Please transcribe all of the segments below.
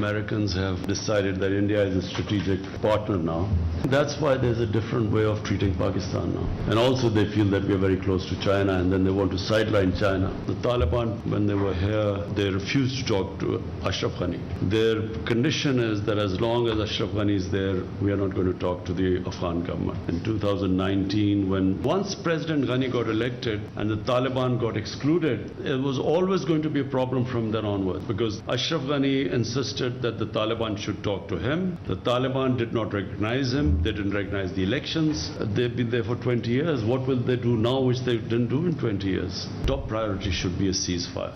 Americans have decided that India is a strategic partner now. That's why there's a different way of treating Pakistan now. And also they feel that we are very close to China and then they want to sideline China. The Taliban, when they were here, they refused to talk to Ashraf Ghani. Their condition is that as long as Ashraf Ghani is there, we are not going to talk to the Afghan government. In 2019, when once President Ghani got elected and the Taliban got excluded, it was always going to be a problem from then onwards because Ashraf Ghani insisted that the Taliban should talk to him. The Taliban did not recognize him. They didn't recognize the elections. They've been there for 20 years. What will they do now which they didn't do in 20 years? Top priority should be a ceasefire.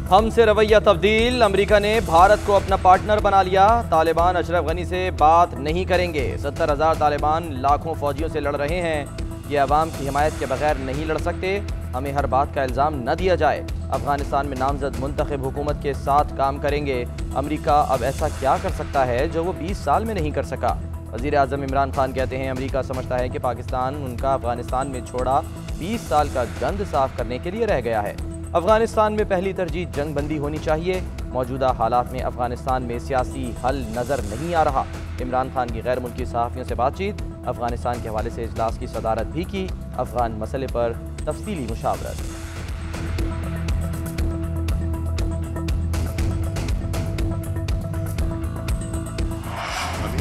हमसे रवैया तब्दील, America ने भारत को अपना partner बना लिया। तालिबान अशरफ गनी से बात नहीं करेंगे। 70,000 तालिबान लाखों फौजियों से लड़ रहे हैं। ये अवाम की हिमायत के बगैर नहीं लड़ सकते। हमें हर बात का इल्ज़ाम न दिया जाए। अफगानिस्तान में नामजद मुंतखब हुकूमत के साथ काम करेंगे। अमेरिका अब ऐसा क्या कर सकता है जो वो 20 साल में नहीं कर सका। वज़ीर आज़म इमरान खान कहते हैं अमेरिका समझता है कि पाकिस्तान उनका अफगानिस्तान में छोड़ा 20 साल का गंद साफ करने के लिए रह गया है। अफगानिस्तान में पहली तरजीह जंग बंदी होनी चाहिए। मौजूदा हालात में अफगानिस्तान में सियासी हल नज़र नहीं आ रहा। इमरान खान की गैर मुल्की सहाफ़ियों से बातचीत, अफगानिस्तान के हवाले से इजलास की सदारत भी की। अफगान मसले पर तफसीली मुशावरत।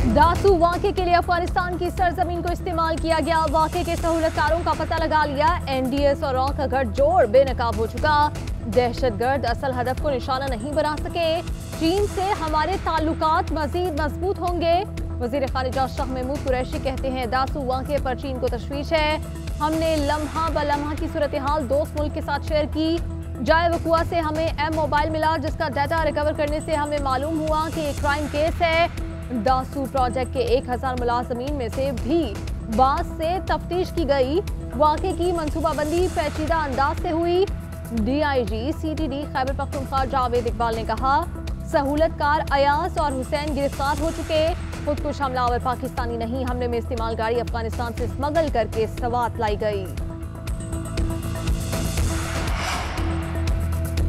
दासू वाक़े के लिए अफगानिस्तान की सरजमीन को इस्तेमाल किया गया। वाक़े के सहूलतकारों का पता लगा लिया। NDS और रॉ का गठजोड़ बेनकाब हो चुका। दहशतगर्द असल हदफ को निशाना नहीं बना सके। चीन से हमारे ताल्लुकात मजीद मजबूत होंगे। वज़ीर ख़ारिजा शाह महमूद कुरैशी कहते हैं दासू वाक़े पर चीन को तशवीश है। हमने लम्हा ब लम्हा की सूरत हाल दोस्त मुल्क के साथ शेयर की। जाए वकुआ से हमें M मोबाइल मिला जिसका डाटा रिकवर करने से हमें मालूम हुआ कि एक क्राइम केस है। दासू प्रोजेक्ट के 1000 मुलाजमीन में से भी बास से तफ्तीश की गई। वाक़े की मनसूबाबंदी पेचीदा अंदाज से हुई। DIG CTD खैबर पख्तूनख्वा जावेद इकबाल ने कहा सहूलतकार अयास और हुसैन गिरफ्तार हो चुके। खुदकुश हमलावर पाकिस्तानी नहीं, हमले में इस्तेमाल गाड़ी अफगानिस्तान से स्मगल करके सवात लाई गई।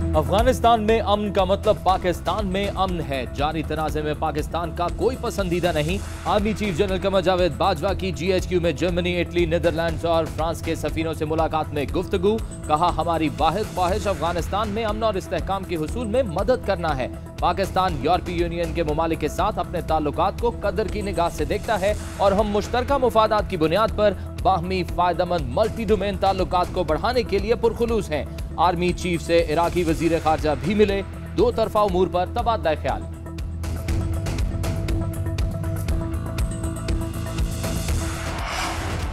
अफगानिस्तान में अमन का मतलब पाकिस्तान में अमन है। जारी तनाज़े में पाकिस्तान का कोई पसंदीदा नहीं। Army chief general Qamar Javed Bajwa की GHQ में जर्मनी, इटली, नीदरलैंड्स और फ्रांस के सफीरों से मुलाकात में गुफ्तगू। कहा हमारी वाहिद ख्वाहिश अफगानिस्तान में अमन और इस्तेहकाम के हुसूल में मदद करना है। पाकिस्तान यूरोपीय यूनियन के ममालिक के साथ अपने ताल्लुकात को कदर की निगाह से देखता है और हम मुश्तरका मुफादात की बुनियाद पर बाहमी फायदेमंद मल्टी डोमेन ताल्लुकात को बढ़ाने के लिए पुरखुलूस हैं। आर्मी चीफ से इराकी वजीर खारजा भी मिले। दो तरफा उमूर पर तबादला ख्याल।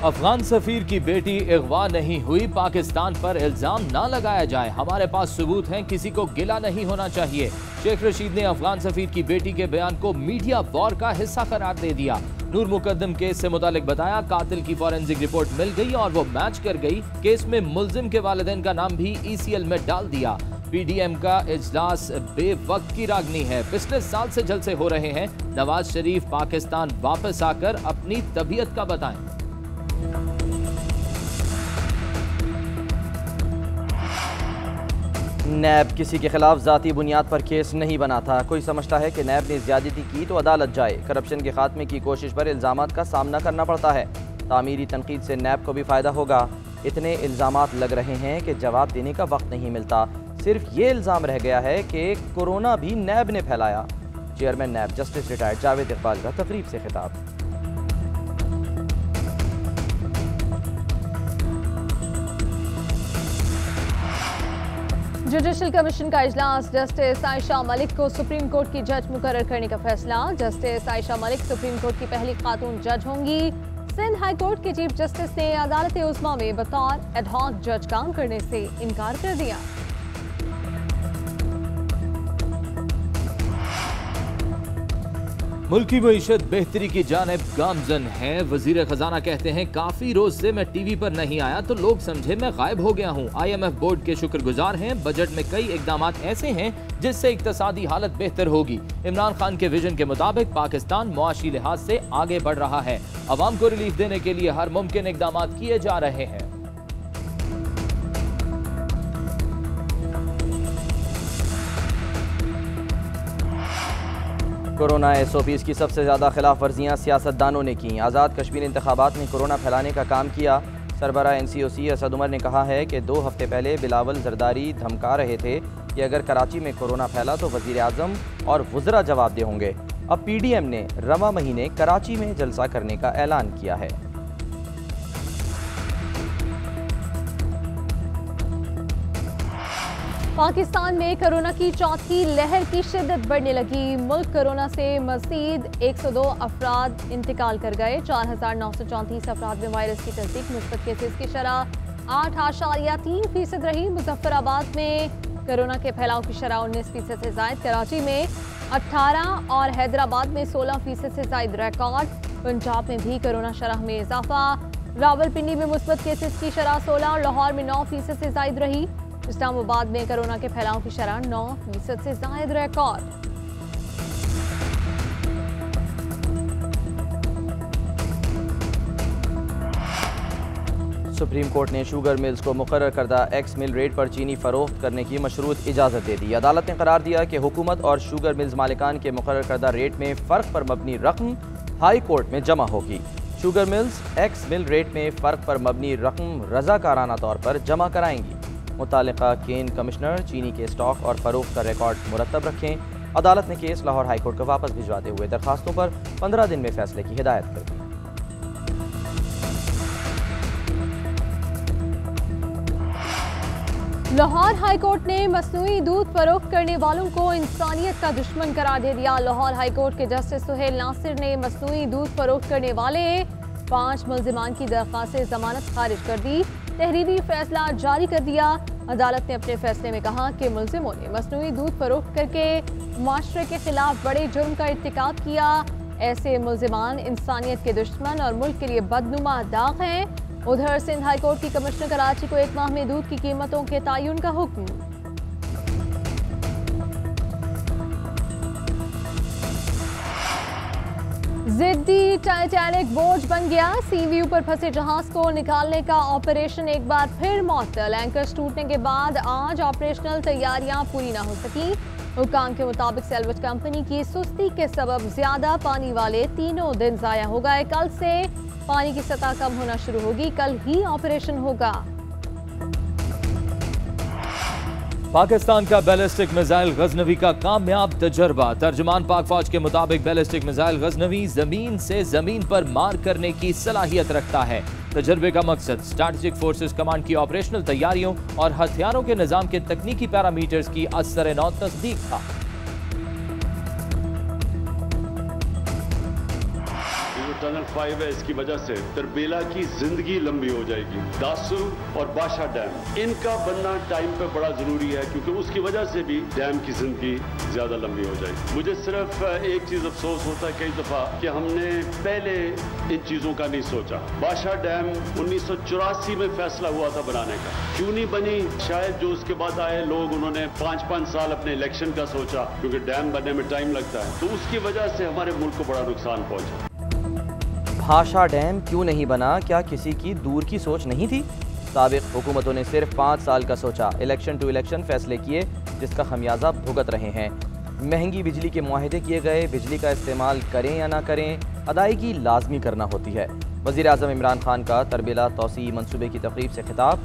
अफगान सफीर की बेटी अगवा नहीं हुई, पाकिस्तान पर इल्जाम ना लगाया जाए। हमारे पास सबूत हैं, किसी को गिला नहीं होना चाहिए। शेख रशीद ने अफगान सफीर की बेटी के बयान को मीडिया वॉर का हिस्सा करार दे दिया। नूर मुकद्दम केस से मुतालिक बताया कातिल की फॉरेंसिक रिपोर्ट मिल गई और वो मैच कर गई। केस में मुल्जिम के वालिदैन का नाम भी ECL में डाल दिया। PDM का इजलास बेवक्त की रागनी है। पिछले साल से जलसे हो रहे हैं। नवाज शरीफ पाकिस्तान वापस आकर अपनी तबीयत का बताएं। नैब किसी के खिलाफ जाती बुनियाद पर केस नहीं बना था। कोई समझता है कि नैब ने ज्यादती की तो अदालत जाए। करप्शन के खात्मे की कोशिश पर इल्जामात का सामना करना पड़ता है। तामीरी तनकीद से नैब को भी फायदा होगा। इतने इल्जामात लग रहे हैं कि जवाब देने का वक्त नहीं मिलता। सिर्फ ये इल्जाम रह गया है कि कोरोना भी नैब ने फैलाया। Chairman NAB justice retired Javed Iqbal का तकरीब से खिताब। जुडिशल कमीशन का इजलास, जस्टिस आयशा मलिक को सुप्रीम कोर्ट की जज मुकर्रर करने का फैसला। Justice Ayesha Malik supreme court की पहली खातून जज होंगी। सिंध हाई कोर्ट के चीफ जस्टिस ने अदालत उस्मा में बतौर एडहॉक जज काम करने से इनकार कर दिया। मुल्की मईशत बेहतरी की जानिब गामजन है। वजीर खजाना कहते हैं काफी रोज से मैं टीवी पर नहीं आया तो लोग समझे मैं गायब हो गया हूँ। IMF बोर्ड के शुक्रगुजार हैं। बजट में कई इकदाम ऐसे हैं जिससे इक्तसादी हालत बेहतर होगी। इमरान खान के विजन के मुताबिक पाकिस्तान मुआशी लिहाज से आगे बढ़ रहा है। अवाम को रिलीफ देने के लिए हर मुमकिन इकदाम किए जा रहे हैं। कोरोना SOPs की सबसे ज़्यादा खिलाफ वर्जियाँ सियासतदानों ने की। आज़ाद कश्मीर इंतखाबात में कोरोना फैलाने का काम किया। सरबरा NCOC असद उमर ने कहा है कि 2 हफ्ते पहले बिलावल जरदारी धमका रहे थे कि अगर कराची में कोरोना फैला तो वज़ीर आज़म और वज़रा जवाबदेह होंगे। अब PDM ने रवा महीने कराची में जलसा करने का ऐलान किया है। पाकिस्तान में कोरोना की चौथी लहर की शिद्दत बढ़ने लगी। मुल्क कोरोना से मजीद 102 अफराद इंतकाल कर गए। 4,934 अफराद में वायरस की तस्दीक। मुस्बत केसेस की शरह 8.3% रही। मुजफ्फराबाद में कोरोना के फैलाव की शरह 19% से जायद। कराची में 18 और हैदराबाद में 16% से जायद रिकॉर्ड। पंजाब में भी कोरोना शरह में इजाफा। रावलपिंडी में मुस्बत केसेस की शरह 16 और लाहौर में 9% से जायद रही। इस्लामाबाद में कोरोना के फैलाव की शरह 9% से जायद रिकॉर्ड। सुप्रीम कोर्ट ने शुगर मिल्स को मुकर्रर करदा एक्स मिल रेट पर चीनी फरोख्त करने की मशरूत इजाज़त दे दी। अदालत ने करार दिया कि हुकूमत और शुगर मिल्स मालिकान के मुकर्रर करदा रेट में फ़र्क पर मबनी रकम हाई कोर्ट में जमा होगी। शुगर मिल्स एक्स मिल रेट में फ़र्क पर मबनी रकम रज़ाकाराना तौर पर जमा कराएंगी। मुतालिका केन कमिश्नर चीनी के स्टॉक और फरोख्त का रिकॉर्ड मुरतब रखें। अदालत ने केस लाहौर हाई कोर्ट को वापस भिजवाते हुए दरखास्तों पर 15 दिन में फैसले की हिदायत कर दी। लाहौर हाई कोर्ट ने मसनूई दूध फरोख्त करने वालों को इंसानियत का दुश्मन करार दे दिया। लाहौर हाई कोर्ट के जस्टिस सुहेल नासिर ने मसनूई दूध फरोख्त करने वाले 5 मुल्जिमान की दरख्वास्त जमानत खारिज कर दी। तहरीरी फैसला जारी कर दिया। अदालत ने अपने फैसले में कहा कि मुल्जिमों ने मसनूई दूध फरोख्त करके माशरे के खिलाफ बड़े जुर्म का इर्तिकाब किया। ऐसे मुल्जिमान इंसानियत के दुश्मन और मुल्क के लिए बदनुमा दाग हैं। उधर सिंध हाई कोर्ट की कमिश्नर कराची को 1 माह में दूध की कीमतों के तयन का हुक्म। जिद्दी टाइटैनिक बोझ बन गया। सी व्यू पर फंसे जहाज को निकालने का ऑपरेशन एक बार फिर मुअत्तल। एंकर्स टूटने के बाद आज ऑपरेशनल तैयारियां पूरी न हो सकी। हुकाम के मुताबिक सैलवेज कंपनी की सुस्ती के सबब ज्यादा पानी वाले 3 दिन जाया हो गए। कल से पानी की सतह कम होना शुरू होगी। कल ही ऑपरेशन होगा। पाकिस्तान का बैलिस्टिक मिसाइल गजनवी का कामयाब तजर्बा। तर्जुमान पाक फौज के मुताबिक बैलिस्टिक मिसाइल गजनवी जमीन से जमीन पर मार करने की सलाहियत रखता है। तजर्बे का मकसद स्ट्रैटेजिक फोर्सेस कमांड की ऑपरेशनल तैयारियों और हथियारों के निजाम के तकनीकी पैरामीटर्स की असर नौ तस्दीक था। टनल 5 है, इसकी वजह से तरबेला की जिंदगी लंबी हो जाएगी। दासू और बाशा डैम इनका बनना टाइम पे बड़ा जरूरी है, क्योंकि उसकी वजह से भी डैम की जिंदगी ज्यादा लंबी हो जाएगी। मुझे सिर्फ एक चीज अफसोस होता है कई दफा कि हमने पहले इन चीजों का नहीं सोचा। बाशा डैम 1984 में फैसला हुआ था बनाने का, क्यों नहीं बनी? शायद जो उसके बाद आए लोग, उन्होंने 5-5 साल अपने इलेक्शन का सोचा, क्योंकि डैम बनने में टाइम लगता है, तो उसकी वजह से हमारे मुल्क को बड़ा नुकसान पहुंचा। भाषा डैम क्यों नहीं बना? क्या किसी की दूर की सोच नहीं थी? साबिक हुकूमतों ने सिर्फ 5 साल का सोचा, इलेक्शन टू इलेक्शन फैसले किए, जिसका खमियाजा भुगत रहे हैं। महंगी बिजली के मुआहदे किए गए, बिजली का इस्तेमाल करें या ना करें, अदायगी लाजमी करना होती है। वज़ीर आज़म इमरान खान का तरबेला तौसी मंसूबे की तकरीब से खिताब।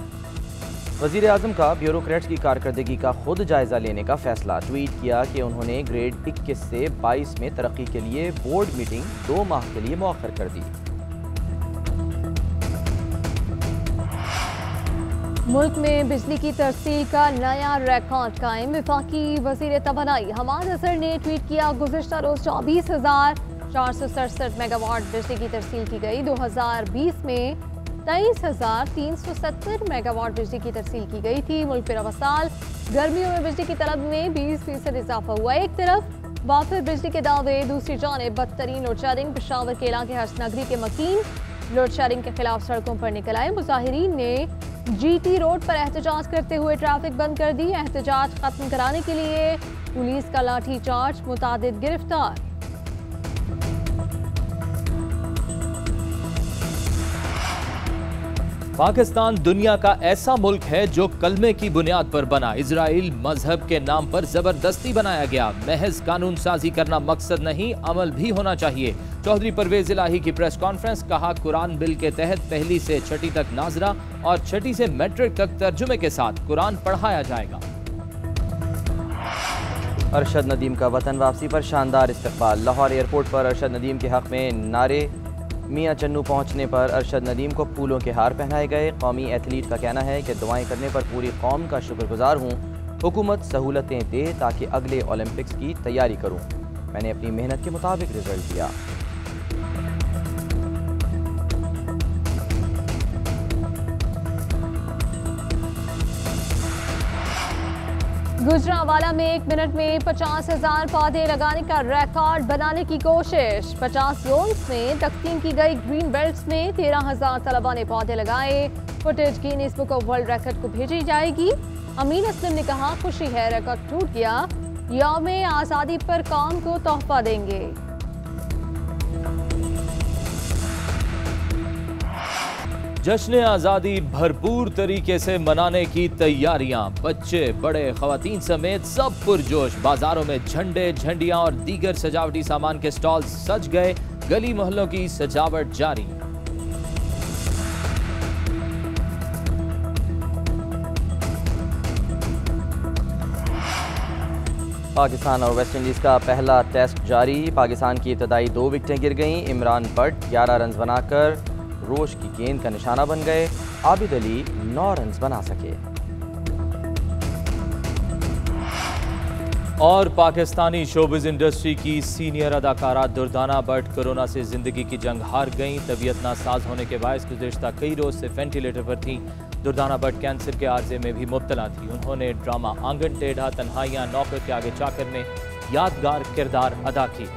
वज़ीर आज़म का ब्यूरोक्रेट्स की कारकर्दगी का खुद जायज़ा लेने का फैसला। ट्वीट किया कि उन्होंने ग्रेड 21 से 22 में तरक्की के लिए बोर्ड मीटिंग 2 माह के लिए मौखर कर दी। मुल्क में बिजली की तरसील का नया रिकॉर्ड कायम। वफाकी वज़ीर तवानाई हमाद अजहर ने ट्वीट किया, गुज़िश्ता रोज 24,467 मेगावाट बिजली की तरसील की गई। 2020 में 23,370 मेगावाट बिजली की तरसील की गई थी। मुल्क में रवा साल गर्मियों में बिजली की तलब में 20% इजाफा हुआ। एक तरफ वाफिर बिजली के दावे, दूसरी जानिब बदतरीन लोड शेडिंग। पेशावर के इलाके हर्षनगरी के मकीन लोड शेडिंग के खिलाफ सड़कों पर निकल आए। मुजाहिरीन ने GT रोड पर एहतजाज करते हुए ट्रैफिक बंद कर दी। एहतजाज खत्म कराने के लिए पुलिस का लाठी चार्ज, मुतादिद गिरफ्तार। पाकिस्तान दुनिया का ऐसा मुल्क है जो कलमे की बुनियाद पर बना। इजराइल मजहब के नाम पर जबरदस्ती बनाया गया। महज कानून साजी करना मकसद नहीं, अमल भी होना चाहिए। चौधरी परवेज इलाही की प्रेस कॉन्फ्रेंस, कहा कुरान बिल के तहत पहली से छठी तक नाजरा और छठी से मैट्रिक तक तर्जुमे के साथ कुरान पढ़ाया जाएगा। अरशद नदीम का वतन वापसी पर शानदार इस्तकबाल। लाहौर एयरपोर्ट पर अरशद नदीम के हक में नारे। मियां चन्नू पहुंचने पर अरशद नदीम को फूलों के हार पहनाए गए। कौमी एथलीट का कहना है कि दुआएं करने पर पूरी कौम का शुक्रगुजार हूं। हुकूमत सहूलतें दे ताकि अगले ओलंपिक्स की तैयारी करूं। मैंने अपनी मेहनत के मुताबिक रिजल्ट दिया। गुजरांवाला में 1 मिनट में 50,000 पौधे लगाने का रिकॉर्ड बनाने की कोशिश। 50 जोन्स में तकसीम की गई ग्रीन बेल्ट्स में 13,000 तलबा ने पौधे लगाए। Footage Guinness book of world record को भेजी जाएगी। अमीन असलम ने कहा, खुशी है रिकॉर्ड टूट गया, यौम आज़ादी पर कौम को तोहफा देंगे। जश्न आज़ादी भरपूर तरीके से मनाने की तैयारियां। बच्चे, बड़े, ख़वातीन समेत सब पुरजोश। बाजारों में झंडे, झंडियां और दीगर सजावटी सामान के स्टॉल सज गए। गली मोहल्लों की सजावट जारी। पाकिस्तान और वेस्ट इंडीज़ का पहला टेस्ट जारी। पाकिस्तान की इब्तदाई 2 विकेटें गिर गईं। इमरान बट 11 रन बनाकर रोश की गेंद का निशाना बन गए। आबिद अली 9 रन बना सके। और पाकिस्तानी शोबिज़ इंडस्ट्री की सीनियर अदाकारा दुर्दाना बट कोरोना से जिंदगी की जंग हार गईं। तबीयत नासाज होने के बायस गुज़िश्ता कई रोज से वेंटिलेटर पर थीं। दुर्दाना बट कैंसर के आर्जे में भी मुब्तला थी। उन्होंने ड्रामा आंगन टेढ़ा, तन्हाइयां, नौकर के आगे चाकर में यादगार किरदार अदा की।